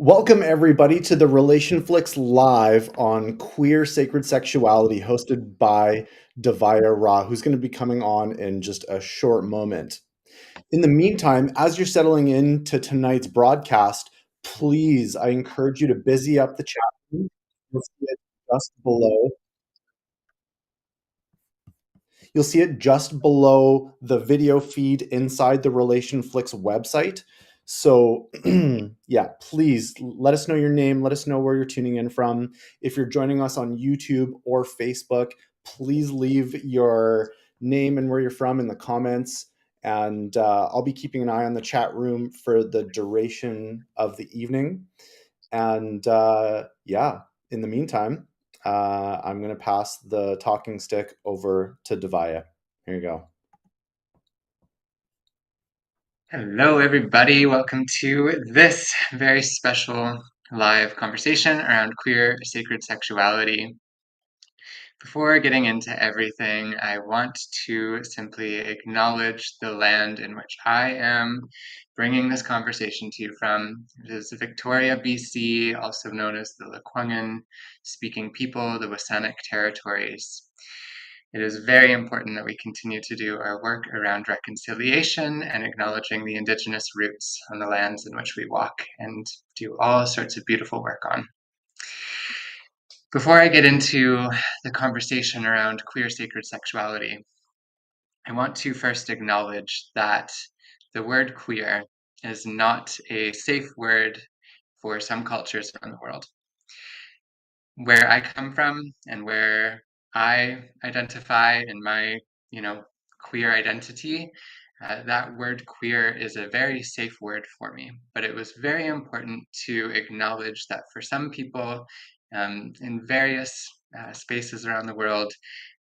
Welcome, everybody, to the Relation Flicks Live on Queer Sacred Sexuality, hosted by Devaya Ra, who's going to be coming on in just a short moment. In the meantime, as you're settling into tonight's broadcast, please, I encourage you to busy up the chat room. You'll see it just below. You'll see it just below the video feed inside the Relation Flicks website. So, yeah, please let us know your name. Let us know where you're tuning in from. If you're joining us on YouTube or Facebook, please leave your name and where you're from in the comments. And I'll be keeping an eye on the chat room for the duration of the evening. And yeah, in the meantime, I'm going to pass the talking stick over to Devaya. Here you go. Hello, everybody. Welcome to this very special live conversation around queer sacred sexuality. Before getting into everything, I want to simply acknowledge the land in which I am bringing this conversation to you from. It is Victoria, BC, also known as the Lekwungen speaking people, the Wasanic territories. It is very important that we continue to do our work around reconciliation and acknowledging the Indigenous roots on the lands in which we walk and do all sorts of beautiful work on. Before I get into the conversation around queer sacred sexuality, I want to first acknowledge that the word queer is not a safe word for some cultures around the world. Where I come from and where I identify in my, queer identity, that word queer is a very safe word for me. But it was very important to acknowledge that for some people in various spaces around the world,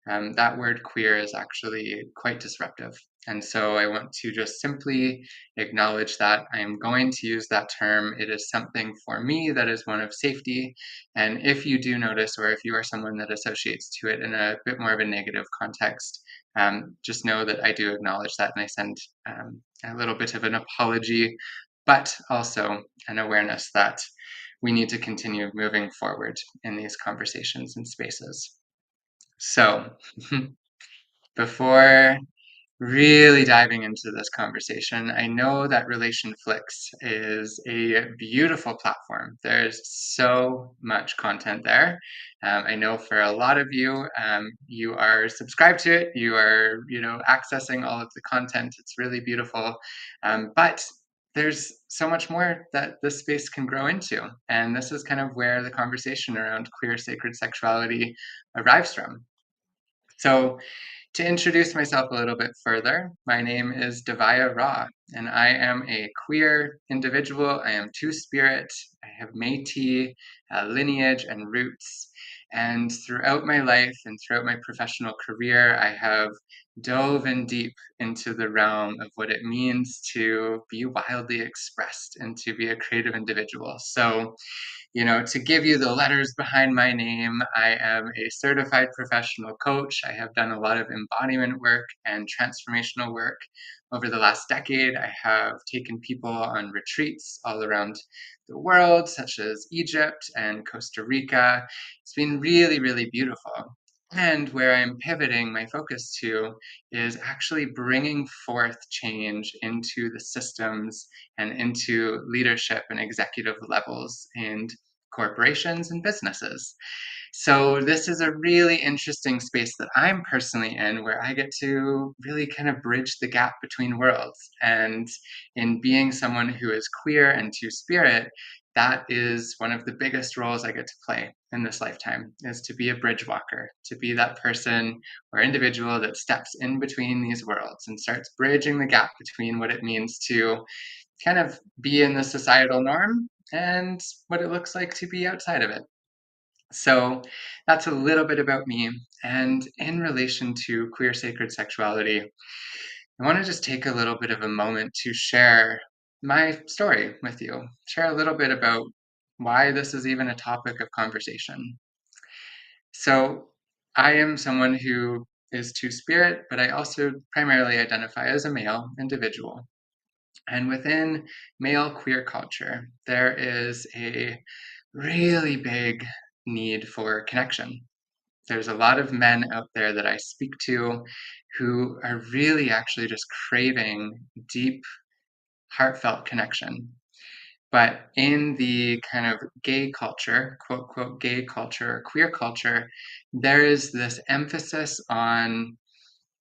that word queer is actually quite disruptive. And so I want to just simply acknowledge that I am going to use that term. It is something for me that is one of safety. And if you do notice, or if you are someone that associates to it in a bit more of a negative context, just know that I do acknowledge that and I send a little bit of an apology, but also an awareness that we need to continue moving forward in these conversations and spaces. So, before really diving into this conversation, I know that RelationFlix is a beautiful platform. There's so much content there. I know for a lot of you, you are subscribed to it. You are, accessing all of the content. It's really beautiful. But there's so much more that this space can grow into. And this is kind of where the conversation around queer sacred sexuality arrives from. So, to introduce myself a little bit further, my name is Devaya Ra, and I am a queer individual. I am two-spirit. I have Métis lineage and roots. And throughout my life and throughout my professional career, I have dove in deep into the realm of what it means to be wildly expressed and to be a creative individual. So, to give you the letters behind my name, I am a certified professional coach. I have done a lot of embodiment work and transformational work over the last decade. I have taken people on retreats all around the world, such as Egypt and Costa Rica. It's been really, really beautiful. And where I'm pivoting my focus to is actually bringing forth change into the systems and into leadership and executive levels and corporations and businesses. So this is a really interesting space that I'm personally in, where I get to really kind of bridge the gap between worlds. And in being someone who is queer and two-spirit, that is one of the biggest roles I get to play in this lifetime, is to be a bridge walker, to be that person or individual that steps in between these worlds and starts bridging the gap between what it means to kind of be in the societal norm and what it looks like to be outside of it. So that's a little bit about me. And in relation to queer sacred sexuality, I want to just take a little bit of a moment to share my story with you, share a little bit about why this is even a topic of conversation. So I am someone who is two-spirit, but I also primarily identify as a male individual. And within male queer culture, there is a really big need for connection. There's a lot of men out there that I speak to who are really actually just craving deep, heartfelt connection. But in the kind of gay culture, quote, quote, gay culture, or queer culture, there is this emphasis on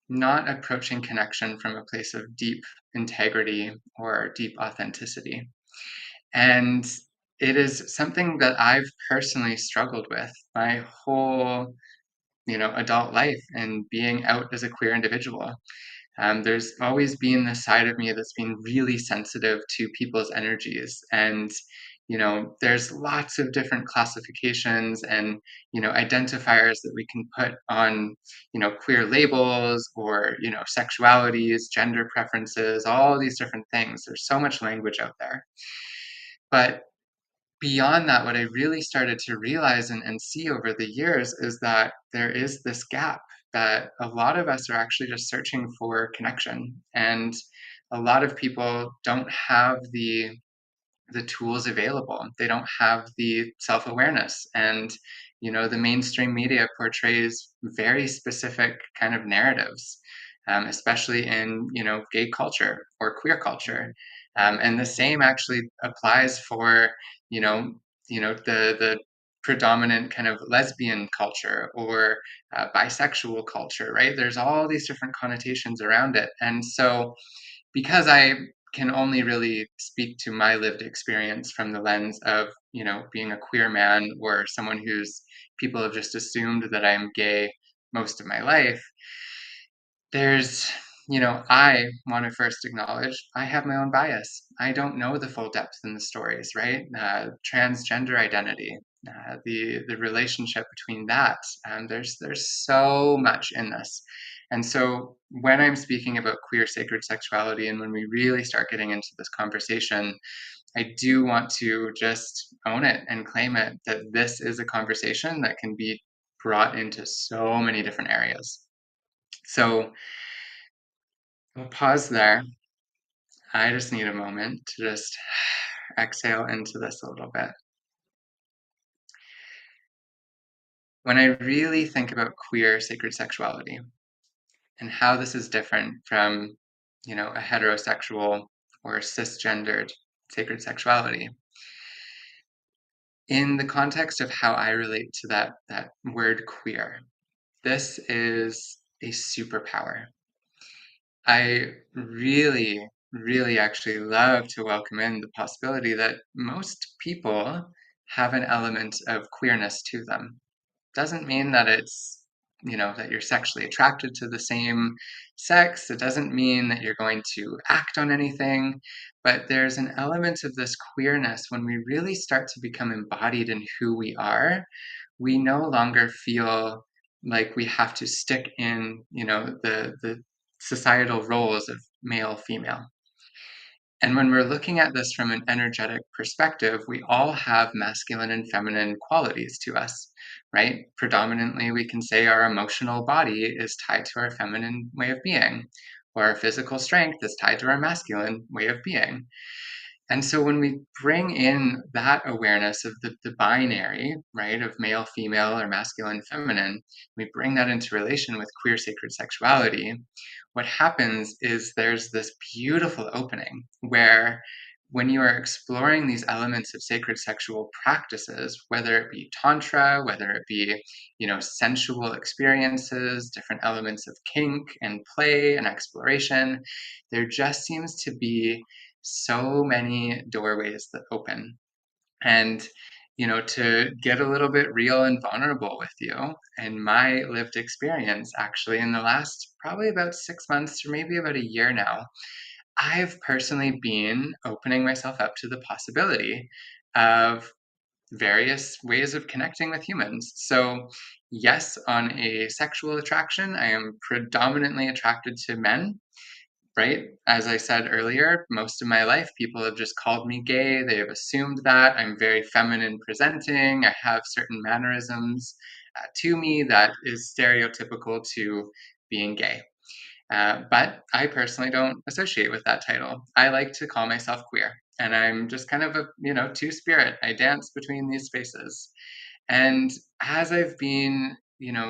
not approaching connection from a place of deep integrity or deep authenticity. And it is something that I've personally struggled with my whole, adult life and being out as a queer individual. There's always been this side of me that's been really sensitive to people's energies. And, there's lots of different classifications and, identifiers that we can put on, queer labels or, sexualities, gender preferences, all these different things. There's so much language out there. But beyond that, what I really started to realize and see over the years is that there is this gap that a lot of us are actually just searching for connection. And a lot of people don't have the tools available. They don't have the self-awareness. And, the mainstream media portrays very specific kind of narratives, especially in, gay culture or queer culture. And the same actually applies for, you know, the predominant kind of lesbian culture or bisexual culture, right? There's all these different connotations around it. And so because I can only really speak to my lived experience from the lens of, being a queer man or someone who's people have just assumed that I'm gay most of my life, there's, I want to first acknowledge I have my own bias. I don't know the full depth in the stories, right? Transgender identity, the relationship between that. There's so much in this, and so when I'm speaking about queer sacred sexuality, and when we really start getting into this conversation, I do want to just own it and claim it that this is a conversation that can be brought into so many different areas. So I'll pause there. I just need a moment to just exhale into this a little bit. When I really think about queer sacred sexuality and how this is different from, a heterosexual or cisgendered sacred sexuality, in the context of how I relate to that word queer, this is a superpower. I really, really actually love to welcome in the possibility that most people have an element of queerness to them. Doesn't mean that it's, that you're sexually attracted to the same sex. It doesn't mean that you're going to act on anything, but there's an element of this queerness when we really start to become embodied in who we are. We no longer feel like we have to stick in, the societal roles of male, female. And when we're looking at this from an energetic perspective, we all have masculine and feminine qualities to us, right? Predominantly, we can say our emotional body is tied to our feminine way of being, or our physical strength is tied to our masculine way of being. And so when we bring in that awareness of the binary, right, of male, female, or masculine, feminine, we bring that into relation with queer sacred sexuality, what happens is there's this beautiful opening where when you are exploring these elements of sacred sexual practices, whether it be tantra, whether it be, sensual experiences, different elements of kink and play and exploration, there just seems to be so many doorways that open. And, to get a little bit real and vulnerable with you, and my lived experience, actually, in the last probably about 6 months or maybe about a year now, I've personally been opening myself up to the possibility of various ways of connecting with humans. So, yes, on a sexual attraction, I am predominantly attracted to men, right? As I said earlier, most of my life, people have just called me gay. They have assumed that I'm very feminine presenting. I have certain mannerisms to me that is stereotypical to being gay. But I personally don't associate with that title. I like to call myself queer, and I'm just kind of a, two-spirit. I dance between these spaces. And as I've been,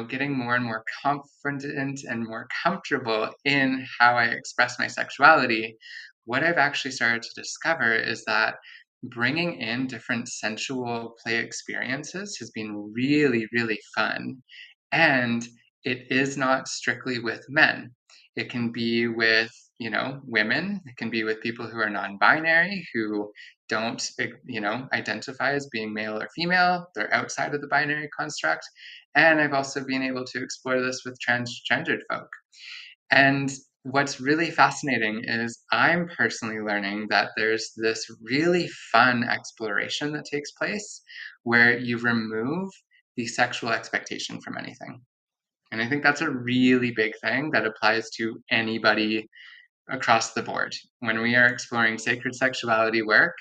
getting more and more confident and more comfortable in how I express my sexuality, what I've actually started to discover is that bringing in different sensual play experiences has been really, really fun. And it is not strictly with men. It can be with, women. It can be with people who are non-binary, who don't, identify as being male or female. They're outside of the binary construct. And I've also been able to explore this with transgendered folk. And what's really fascinating is I'm personally learning that there's this really fun exploration that takes place where you remove the sexual expectation from anything. And I think that's a really big thing that applies to anybody across the board. When we are exploring sacred sexuality work,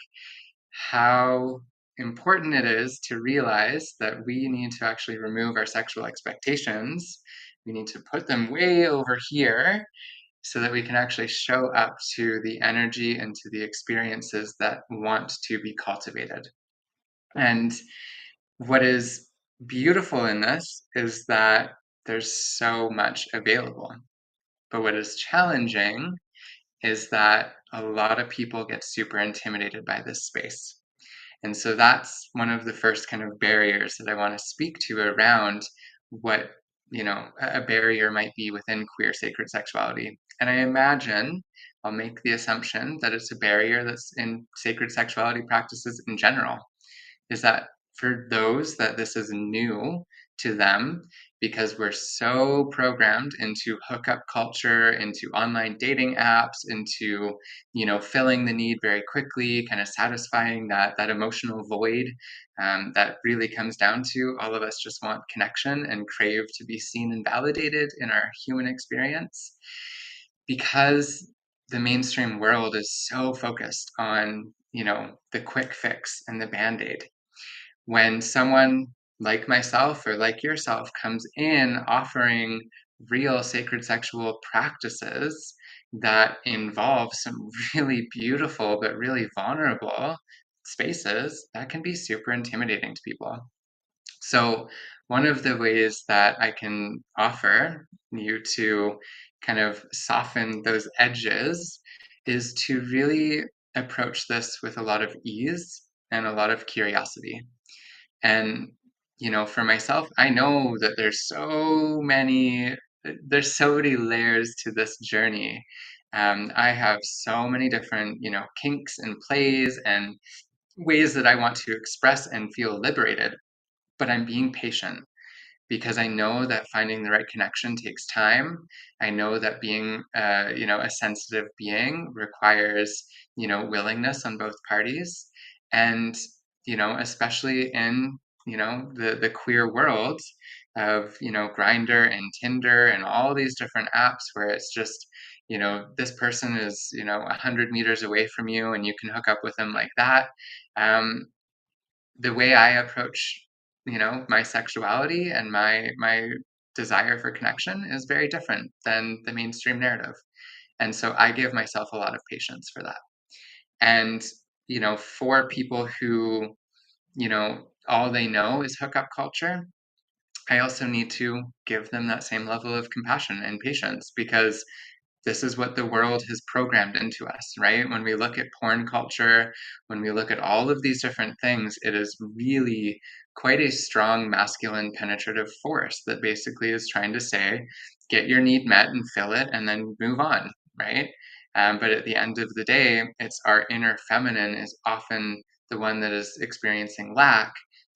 how important it is to realize that we need to actually remove our sexual expectations. We need to put them way over here so that we can actually show up to the energy and to the experiences that want to be cultivated. And what is beautiful in this is that there's so much available. But what is challenging is that a lot of people get super intimidated by this space. And so that's one of the first kind of barriers that I want to speak to around what, a barrier might be within queer sacred sexuality. And I imagine I'll make the assumption that it's a barrier that's in sacred sexuality practices in general, is that for those that this is new to them, because we're so programmed into hookup culture, into online dating apps, into filling the need very quickly, kind of satisfying that emotional void, that really comes down to all of us just want connection and crave to be seen and validated in our human experience, because the mainstream world is so focused on the quick fix and the band-aid. When someone like myself or like yourself comes in offering real sacred sexual practices that involve some really beautiful but really vulnerable spaces, that can be super intimidating to people. So, one of the ways that I can offer you to kind of soften those edges is to really approach this with a lot of ease and a lot of curiosity. And, for myself, I know that there's so many layers to this journey. I have so many different, kinks and plays and ways that I want to express and feel liberated, but I'm being patient because I know that finding the right connection takes time. I know that being, a sensitive being requires, willingness on both parties, and especially in the queer world of Grinder and Tinder and all these different apps where it's just this person is 100 meters away from you and you can hook up with them like that. Um, the way I approach, my sexuality and my desire for connection is very different than the mainstream narrative. And so I give myself a lot of patience for that. And, for people who, all they know is hookup culture, I also need to give them that same level of compassion and patience because this is what the world has programmed into us, right? When we look at porn culture, when we look at all of these different things, it is really quite a strong masculine penetrative force that basically is trying to say, get your need met and fill it and then move on, right? But at the end of the day, it's our inner feminine is often the one that is experiencing lack.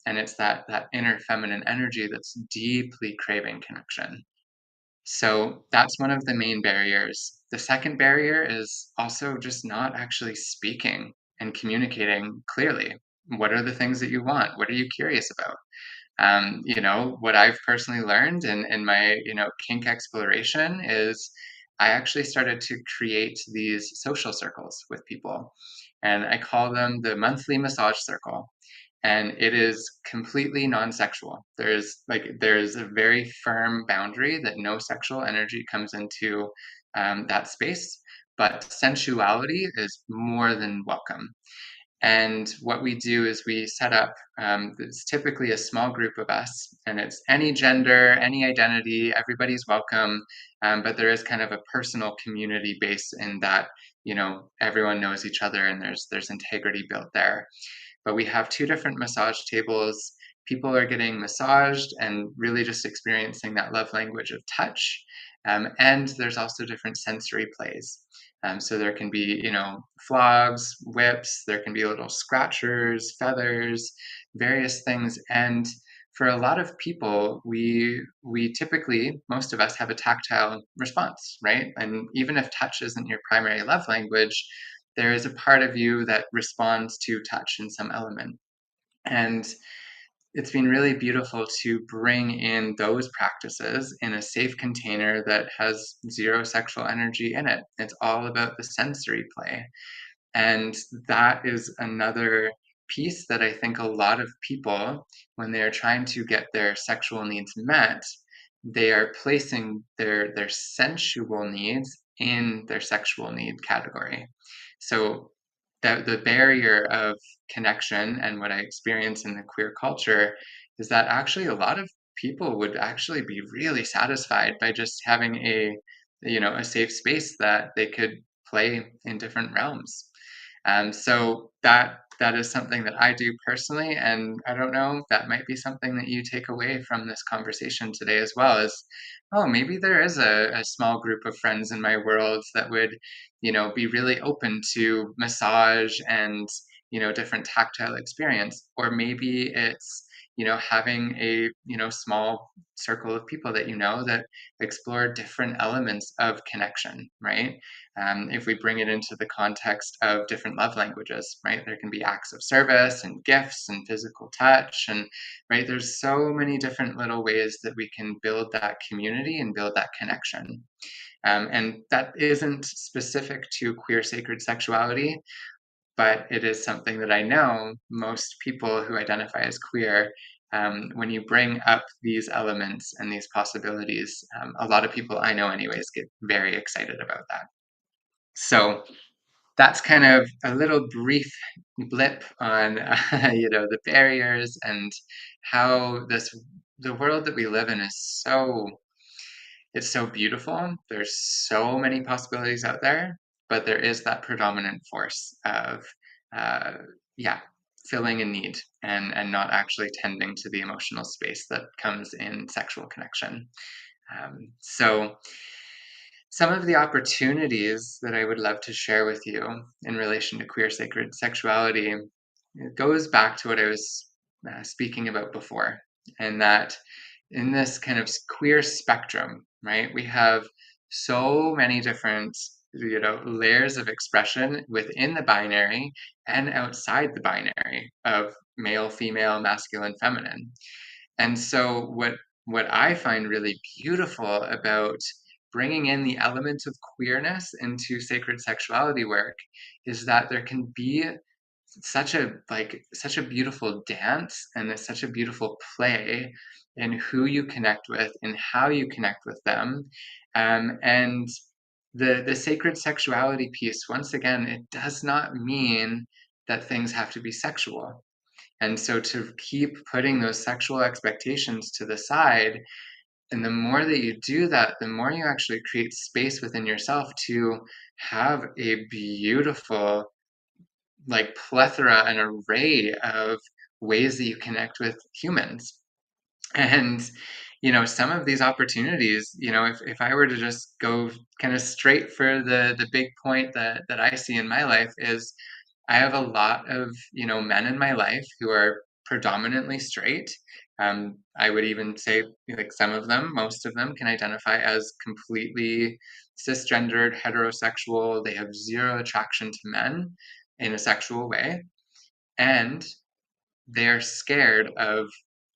And it's that inner feminine energy that's deeply craving connection. So that's one of the main barriers. The second barrier is also just not actually speaking and communicating clearly. What are the things that you want? What are you curious about? What I've personally learned in my, kink exploration is I actually started to create these social circles with people. And I call them the monthly massage circle. and it is completely non-sexual. There's a very firm boundary that no sexual energy comes into that space, but sensuality is more than welcome. And what we do is we set up, it's typically a small group of us, and it's any gender, any identity, everybody's welcome. But there is kind of a personal community base in that, everyone knows each other and there's integrity built there. But we have two different massage tables. People are getting massaged and really just experiencing that love language of touch. And there's also different sensory plays. So there can be, flogs, whips, there can be little scratchers, feathers, various things. And for a lot of people, we typically, most of us have a tactile response, right? And even if touch isn't your primary love language, there is a part of you that responds to touch in some element. And it's been really beautiful to bring in those practices in a safe container that has zero sexual energy in it. It's all about the sensory play. And that is another piece that I think a lot of people, when they are trying to get their sexual needs met, they are placing their sensual needs in their sexual need category. So that the barrier of connection and what I experience in the queer culture is that actually a lot of people would actually be really satisfied by just having a safe space that they could play in different realms. So that is something that I do personally, and I don't know, that might be something that you take away from this conversation today as well. Is, oh, maybe there is a small group of friends in my world that would, be really open to massage and different tactile experience, or maybe it's having a small circle of people that that explore different elements of connection, right? If we bring it into the context of different love languages, right? There can be acts of service and gifts and physical touch, and right, there's so many different little ways that we can build that community and build that connection. And that isn't specific to queer sacred sexuality, but it is something that I know most people who identify as queer, when you bring up these elements and these possibilities, a lot of people I know, anyways, get very excited about that. So that's kind of a little brief blip on the barriers and how the world that we live in is so beautiful. There's so many possibilities out there, but there is that predominant force of uh, yeah, filling a need and not actually tending to the emotional space that comes in sexual connection. So some of the opportunities that I would love to share with you in relation to queer sacred sexuality, it goes back to what I was speaking about before, and that in this kind of queer spectrum, right, we have so many different layers of expression within the binary and outside the binary of male, female, masculine, feminine. And so what I find really beautiful about bringing in the elements of queerness into sacred sexuality work is that there can be such a beautiful dance and there's such a beautiful play in who you connect with and how you connect with them. And the sacred sexuality piece, once again, it does not mean that things have to be sexual. And so to keep putting those sexual expectations to the side, and the more that you do that, the more you actually create space within yourself to have a beautiful, like, plethora and array of ways that you connect with humans. And, some of these opportunities, if I were to just go kind of straight for the big point that I see in my life is I have a lot of, men in my life who are predominantly straight. I would even say, like, some of them, most of them can identify as completely cisgendered, heterosexual. They have zero attraction to men in a sexual way. And they're scared of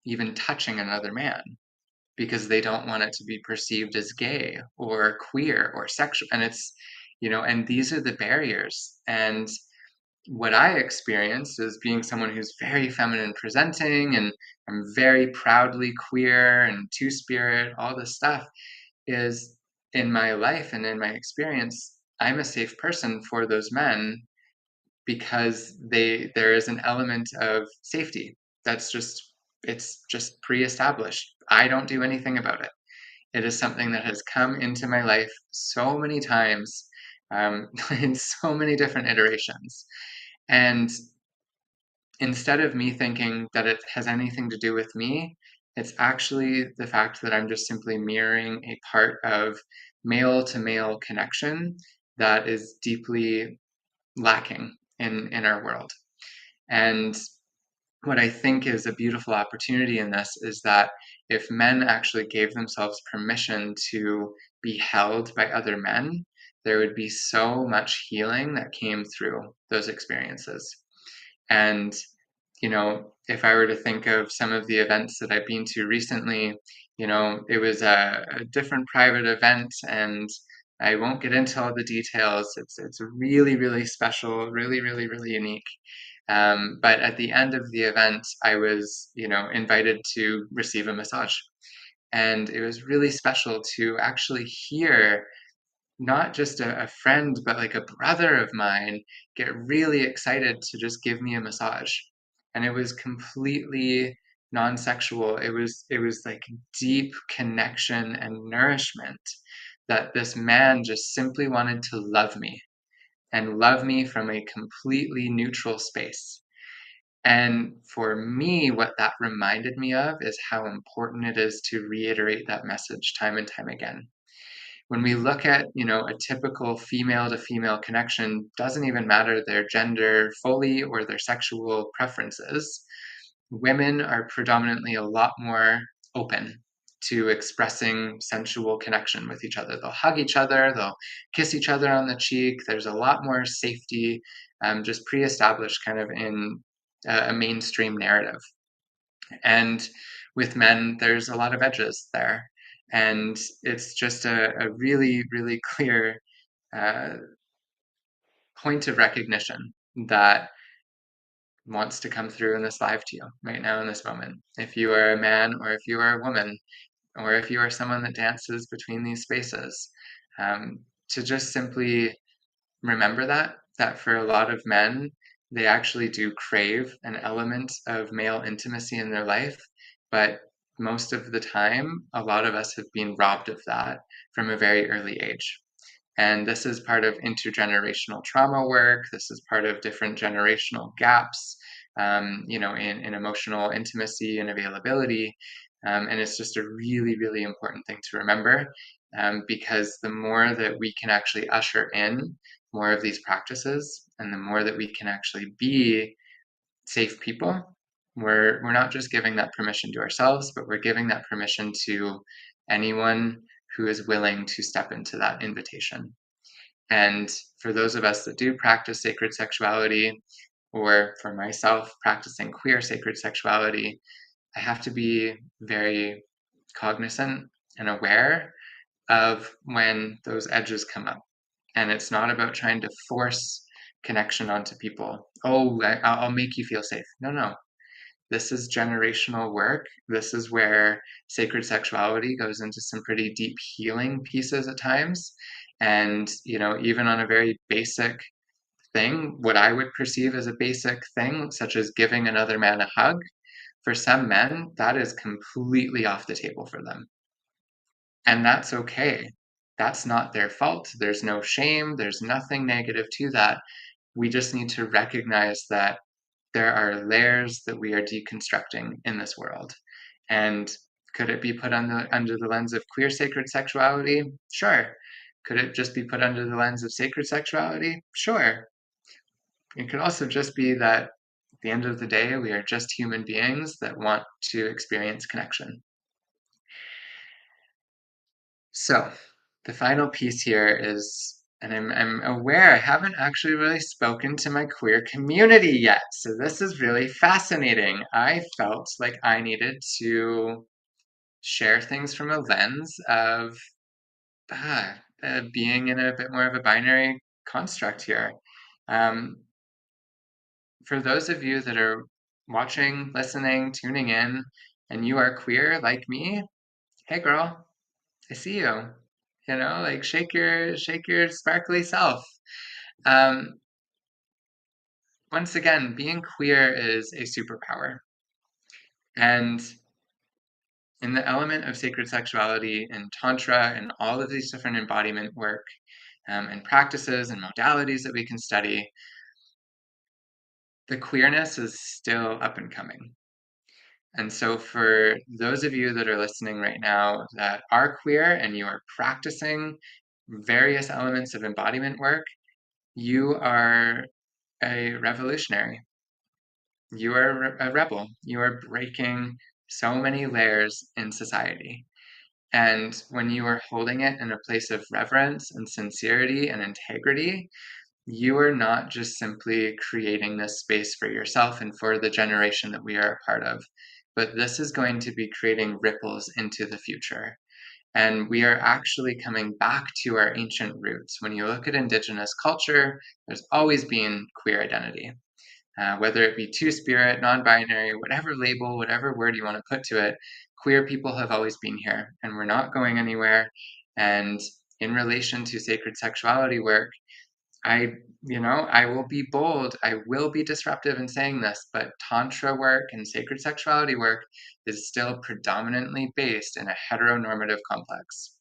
even touching another man because they don't want it to be perceived as gay or queer or sexual. And and these are the barriers. And what I experienced as being someone who's very feminine presenting, and I'm very proudly queer and two-spirit, all this stuff, is in my life and in my experience, I'm a safe person for those men because there is an element of safety that's just pre-established. I don't do anything about it. It is something that has come into my life so many times, in so many different iterations. And instead of me thinking that it has anything to do with me, it's actually the fact that I'm just simply mirroring a part of male to male connection that is deeply lacking in our world. And what I think is a beautiful opportunity in this is that if men actually gave themselves permission to be held by other men, there would be so much healing that came through those experiences. And, if I were to think of some of the events that I've been to recently, it was a different private event, and I won't get into all the details. It's really, really special, really, really, really unique. But at the end of the event, I was, invited to receive a massage. And it was really special to actually hear not just a friend, but like a brother of mine get really excited to just give me a massage. And it was completely non-sexual. It was like deep connection and nourishment that this man just simply wanted to love me and love me from a completely neutral space. And for me, what that reminded me of is how important it is to reiterate that message time and time again. When we look at, a typical female to female connection, doesn't even matter their gender fully or their sexual preferences, women are predominantly a lot more open to expressing sensual connection with each other. They'll hug each other, they'll kiss each other on the cheek. There's a lot more safety, just pre-established kind of in a mainstream narrative. And with men, there's a lot of edges there. And it's just a really, really clear uh, point of recognition that wants to come through in this live to you right now in this moment. If you are a man, or if you are a woman, or if you are someone that dances between these spaces, um, to just simply remember that for a lot of men, they actually do crave an element of male intimacy in their life, but most of the time, a lot of us have been robbed of that from a very early age. And this is part of intergenerational trauma work. This is part of different generational gaps, in emotional intimacy and availability. And it's just a really, really important thing to remember, because the more that we can actually usher in more of these practices, and the more that we can actually be safe people, we're not just giving that permission to ourselves, but we're giving that permission to anyone who is willing to step into that invitation. And for those of us that do practice sacred sexuality, or for myself practicing queer sacred sexuality, I have to be very cognizant and aware of when those edges come up. And it's not about trying to force connection onto people. Oh, I'll make you feel safe. No, no. This is generational work. This is where sacred sexuality goes into some pretty deep healing pieces at times. And, even on a very basic thing, what I would perceive as a basic thing, such as giving another man a hug, for some men, that is completely off the table for them. And that's okay. That's not their fault. There's no shame. There's nothing negative to that. We just need to recognize that there are layers that we are deconstructing in this world. And could it be put under the lens of queer sacred sexuality? Sure. Could it just be put under the lens of sacred sexuality? Sure. It could also just be that at the end of the day, we are just human beings that want to experience connection. So, the final piece here is, and I'm aware I haven't actually really spoken to my queer community yet. So, this is really fascinating. I felt like I needed to share things from a lens of being in a bit more of a binary construct here. Um, for those of you that are watching, listening, tuning in, and you are queer like me, hey girl, I see you. You know, like shake your sparkly self. Um, Once again, being queer is a superpower. And in the element of sacred sexuality and Tantra and all of these different embodiment work and practices and modalities that we can study, the queerness is still up and coming. And so, for those of you that are listening right now that are queer and you are practicing various elements of embodiment work, you are a revolutionary. You are a rebel. You are breaking so many layers in society. And when you are holding it in a place of reverence and sincerity and integrity, you are not just simply creating this space for yourself and for the generation that we are a part of, but this is going to be creating ripples into the future. And we are actually coming back to our ancient roots. When you look at Indigenous culture, there's always been queer identity. Whether it be two-spirit, non-binary, whatever label, whatever word you want to put to it, queer people have always been here, and we're not going anywhere. And in relation to sacred sexuality work, I will be bold, I will be disruptive in saying this, but Tantra work and sacred sexuality work is still predominantly based in a heteronormative complex.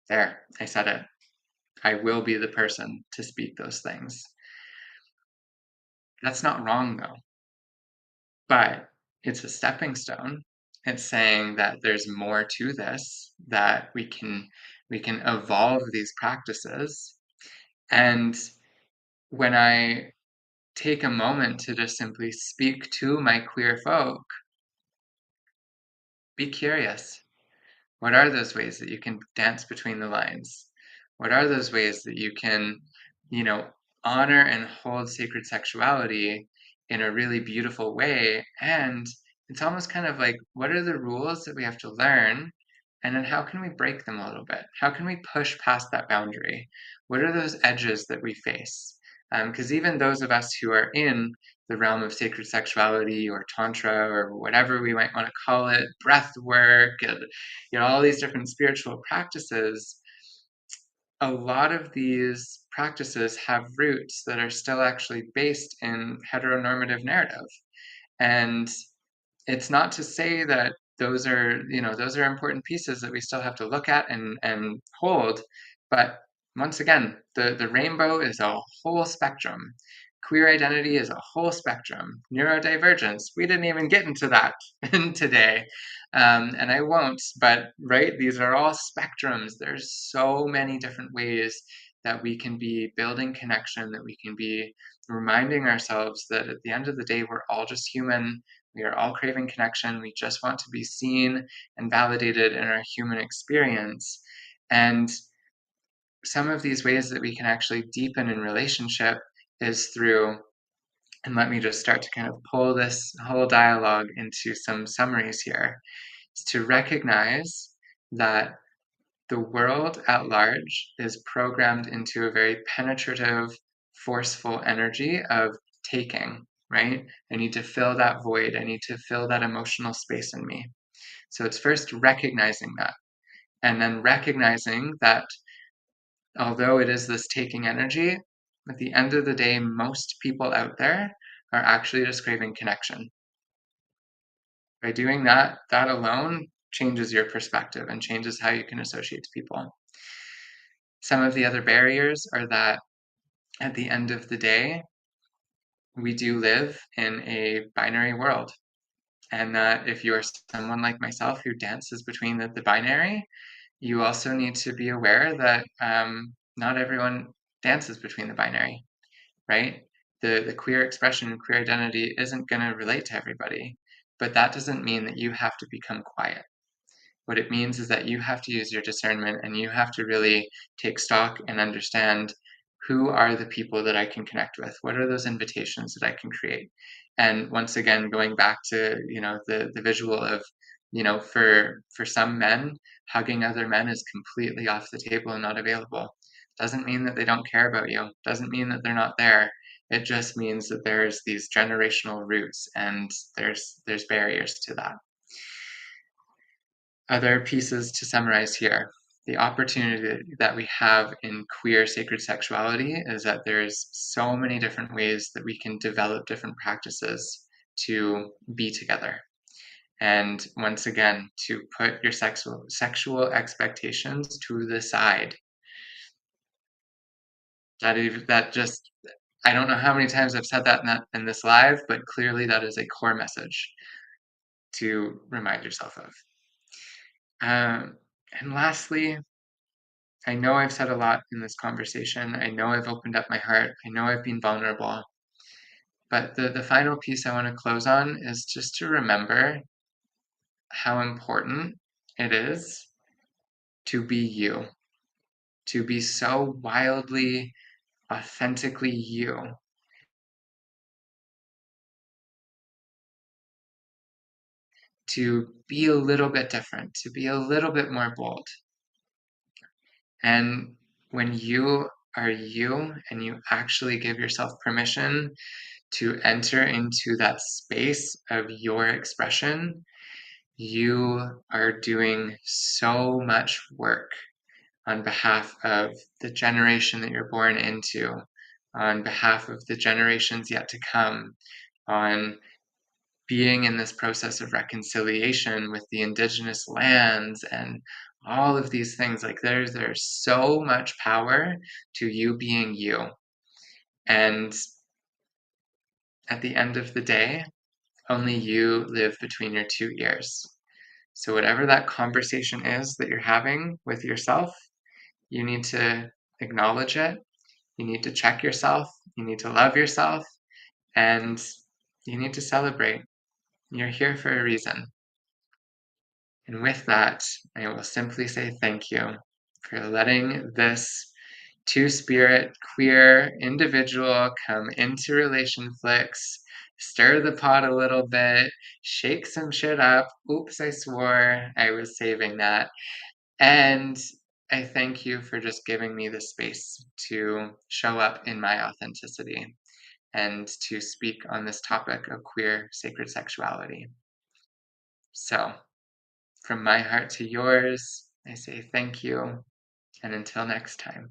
There, I said it. I will be the person to speak those things. That's not wrong, though. But it's a stepping stone. It's saying that there's more to this, that we can evolve these practices. And when I take a moment to just simply speak to my queer folk, be curious. What are those ways that you can dance between the lines? What are those ways that you can, you know, honor and hold sacred sexuality in a really beautiful way? And it's almost kind of like, what are the rules that we have to learn? And then how can we break them a little bit? How can we push past that boundary? What are those edges that we face? Because even those of us who are in the realm of sacred sexuality or tantra or whatever we might want to call it, breath work, and all these different spiritual practices, a lot of these practices have roots that are still actually based in heteronormative narrative. And it's not to say that those are important pieces that we still have to look at and hold, but once again, the rainbow is a whole spectrum. Queer identity is a whole spectrum. Neurodivergence, we didn't even get into that today, and I won't, but right, these are all spectrums. There's so many different ways that we can be building connection, that we can be reminding ourselves that at the end of the day, we're all just human. We are all craving connection. We just want to be seen and validated in our human experience. And some of these ways that we can actually deepen in relationship is through, and let me just start to kind of pull this whole dialogue into some summaries here, is to recognize that the world at large is programmed into a very penetrative, forceful energy of taking, right? I need to fill that void. I need to fill that emotional space in me. So it's first recognizing that, and then recognizing that although it is this taking energy, at the end of the day, most people out there are actually just craving connection. By doing that, that alone changes your perspective and changes how you can associate to people. Some of the other barriers are that at the end of the day, we do live in a binary world. And that if you are someone like myself who dances between the binary, you also need to be aware that not everyone dances between the binary, right? The queer expression and queer identity isn't going to relate to everybody, but that doesn't mean that you have to become quiet. What it means is that you have to use your discernment and you have to really take stock and understand who are the people that I can connect with? What are those invitations that I can create? And once again, going back to, the visual of, for some men, hugging other men is completely off the table and not available. Doesn't mean that they don't care about you. Doesn't mean that they're not there. It just means that there's these generational roots and there's barriers to that. Other pieces to summarize here. The opportunity that we have in queer sacred sexuality is that there's so many different ways that we can develop different practices to be together. And once again, to put your sexual expectations to the side. That just I don't know how many times I've said that in this live, but clearly that is a core message to remind yourself of. And lastly, I know I've said a lot in this conversation. I know I've opened up my heart. I know I've been vulnerable. But the final piece I want to close on is just to remember how important it is to be you, to be so wildly, authentically you. To be a little bit different, to be a little bit more bold. And when you are you and you actually give yourself permission to enter into that space of your expression, you are doing so much work on behalf of the generation that you're born into, on behalf of the generations yet to come, on being in this process of reconciliation with the indigenous lands and all of these things. Like there's so much power to you being you. And at the end of the day, only you live between your two ears. So whatever that conversation is that you're having with yourself, you need to acknowledge it. You need to check yourself. You need to love yourself. And you need to celebrate. You're here for a reason. And with that, I will simply say thank you for letting this two-spirit queer individual come into Relation Flicks, stir the pot a little bit, shake some shit up. Oops, I swore. I was saving that. And I thank you for just giving me the space to show up in my authenticity and to speak on this topic of queer sacred sexuality. So, from my heart to yours, I say thank you, and until next time.